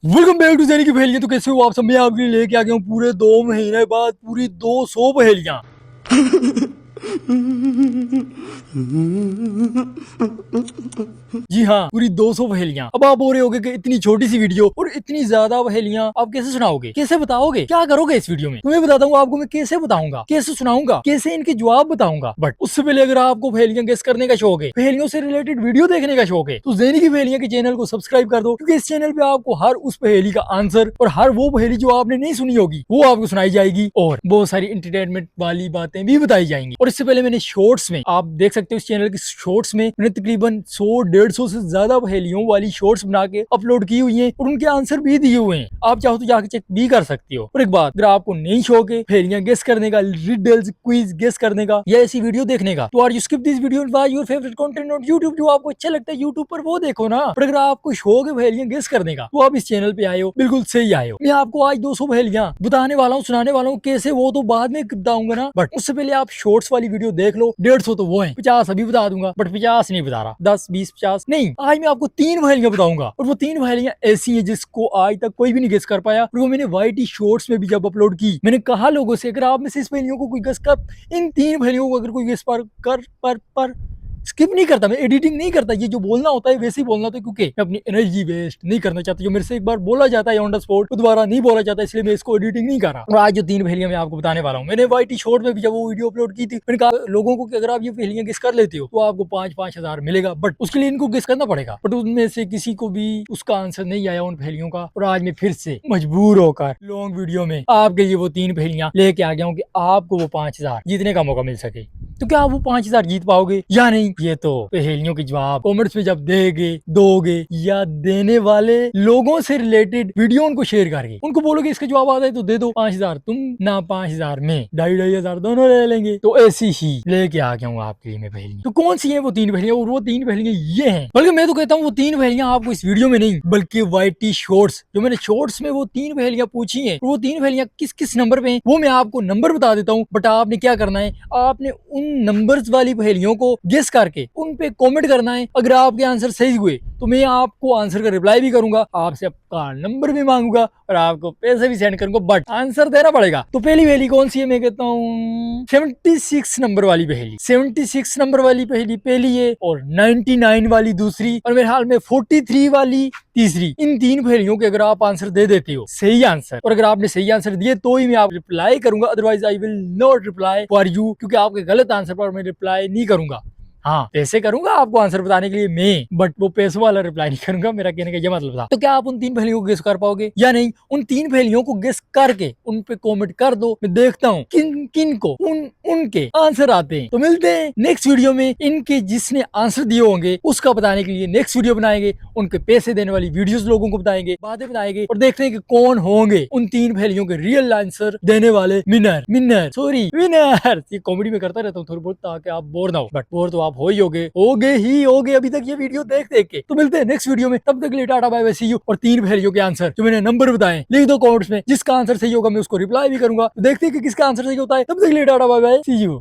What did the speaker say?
Welcome back to ज़ैनी की पहेलियां। तो कैसे हो आप सब? मैं आपके लिए लेके आ गया हूँ पूरे 2 महीने बाद पूरी 200 पहेलियां। जी हाँ, पूरी 200 पहेलियां। अब आप बोल रहे होगे कि इतनी छोटी सी वीडियो और इतनी ज्यादा पहेलियां आप कैसे सुनाओगे, कैसे बताओगे, क्या करोगे इस वीडियो में? तुम्हें बताता हूँ आपको मैं कैसे बताऊंगा, कैसे सुनाऊंगा, कैसे इनके जवाब बताऊंगा। बट उससे पहले अगर आपको पहेलियां गेस करने का शौक है, पहेलियों से रिलेटेड वीडियो देखने का शौक है, तो ज़ैनी की पहेलियां के चैनल को सब्सक्राइब कर दो, क्योंकि इस चैनल पे आपको हर उस पहेली का आंसर और हर वो पहेली जो आपने नहीं सुनी होगी वो आपको सुनाई जाएगी और बहुत सारी एंटरटेनमेंट वाली बातें भी बताई जाएंगी। और इससे पहले मैंने शॉर्ट्स में, आप देख सकते हो इस चैनल के शॉर्ट्स में, मैंने तकरीबन 100-150 से ज्यादा पहेलियों वाली शॉर्ट्स बना के अपलोड की हुई है और उनके आंसर भी दिए हुए हैं। आप चाहो तो जाके चेक भी कर सकते हो। और एक बात, अगर आपको नहीं शौक है पहेलियां गेस करने का, रिडल्स क्विज गेस करने का या ऐसी वीडियो देखने का, तो are you skip this video and watch your favourite content on YouTube. जो आपको अच्छा लगता है यूट्यूब पर वो देखो ना। पर अगर आपको शौक है पहेलियां गेस करने का, तो आप इस चैनल पे आए हो, बिल्कुल सही आए हो। मैं आपको आज 200 पहेलियां बताने वाला हूँ, सुनाने वाला हूँ। कैसे वो तो बाद में बताऊंगा ना, बट उससे पहले आप शॉर्ट्स वाली वीडियो देख लो। 150 तो वो है, 50 अभी बता दूंगा, बट 50 नहीं बता रहा, 10 20 50 नहीं। आज मैं आपको 3 पहेलियां बताऊंगा और वो 3 पहेलियां ऐसी हैं जिसको आज तक कोई भी नहीं गेस कर पाया। और वो मैंने वाईटी शॉर्ट्स में भी जब अपलोड की, मैंने कहा लोगों से, अगर आप में से इस पहेलियों को कोई गेस कर, इन 3 पहेलियों को अगर कोई गेस पर स्किप नहीं करता, मैं एडिटिंग नहीं करता। ये जो बोलना होता है वैसे ही बोलना होता है, क्योंकि मैं अपनी एनर्जी वेस्ट नहीं करना चाहता। जो मेरे से एक बार बोला जाता है ऑन द स्पॉट, तो दोबारा नहीं बोला जाता, इसलिए मैं इसको एडिटिंग नहीं कर रहा। और आज जो 3 पहेलियां मैं आपको बताने वाला हूँ, मैंने वाईटी शॉर्ट में भी जब वो वीडियो अपलोड की थी, मैंने कहा लोगों को कि अगर आप ये पहेलियां गेस कर लेते हो तो आपको 5-5 हजार मिलेगा, बट उसके लिए इनको गेस करना पड़ेगा। बट उनमें से किसी को भी उसका आंसर नहीं आया उन पहेलियों का। और आज मैं फिर से मजबूर होकर लॉन्ग वीडियो में आपके लिए वो 3 पहेलियां लेके आ गया हूँ कि आपको वो 5 हजार जीतने का मौका मिल सके। तो क्या आप वो 5 हजार जीत पाओगे या नहीं, ये तो पहेलियों के जवाब कमेंट्स में जब दोगे या देने वाले लोगों से रिलेटेड वीडियो उनको शेयर करके उनको बोलोगे इसका जवाब आता है तो दे दो 5 हजार, तुम ना 5 हजार में 2,500 दोनों ले लेंगे। तो ऐसी ही लेके आ गया हूँ आपके लिए मैं पहेलियां। तो कौन सी है वो 3 पहेलियां? और वो 3 पहेलियां ये हैं, बल्कि मैं तो कहता हूँ वो 3 पहेलियां आपको इस वीडियो में नहीं, बल्कि वाईटी शॉर्ट्स, जो मैंने शॉर्ट्स में वो 3 पहेलियां पूछी है, वो 3 पहेलियां किस किस नंबर पे हैं वो मैं आपको नंबर बता देता हूँ। बट आपने क्या करना है, आपने उन नंबर्स वाली पहेलियों को गेस करके उन पे कमेंट करना है। अगर आपके आंसर सही हुए तो मैं आपको आंसर का रिप्लाई भी करूंगा, आपसे आपका नंबर भी मांगूंगा और आपको पैसे भी सेंड करूंगा, बट आंसर देना पड़ेगा। तो पहली पहेली कौन सी है? मैं कहता हूँ 76 नंबर वाली पहेली। 76 नंबर वाली पहेली पहली है और 99 वाली दूसरी, और मेरे हाल में 43 वाली तीसरी। इन 3 पहेलियों के अगर आप आंसर दे देते हो सही आंसर, और अगर आपने सही आंसर दिए तो ही मैं आप रिप्लाई करूंगा, otherwise I will not reply for you, क्योंकि आपके गलत आंसर पर मैं रिप्लाई नहीं करूंगा। हाँ, पैसे करूंगा आपको आंसर बताने के लिए मैं, बट वो पैसों वाला रिप्लाई नहीं करूंगा। मेरा कहने का ये मतलब था। तो क्या आप उन 3 पहेलियों को गेस कर पाओगे या नहीं? उन 3 पहेलियों को गेस करके उन पे कमेंट कर दो, मैं देखता हूँ किन किन को उनके आंसर आते हैं। तो मिलते हैं नेक्स्ट वीडियो में। इनके जिसने आंसर दिए होंगे उसका बताने के लिए नेक्स्ट वीडियो बनाएंगे, उनके पैसे देने वाली वीडियोस लोगों को बताएंगे, बातें बताएंगे, और देखते हैं कि कौन होंगे उन 3 पहेलियों के रियल आंसर देने वाले विनर। ये कॉमेडी में करता रहता हूँ थोड़ी बहुत, ताकि आप बोर ना हो, बट बोर तो आप हो ही होगे अभी तक ये वीडियो देख के। तो मिलते हैं नेक्स्ट वीडियो में, तब तक के लिए टाटा बाय बाय, सी यू। और 3 पहेलियों के आंसर जो मैंने नंबर बताए लिख दो कमेंट्स में, जिसका आंसर सही होगा मैं उसको रिप्लाई भी करूंगा। तो देखते हैं कि किसका आंसर सही होता है। तब तक के लिए टाटा बाय बाय, सी यू।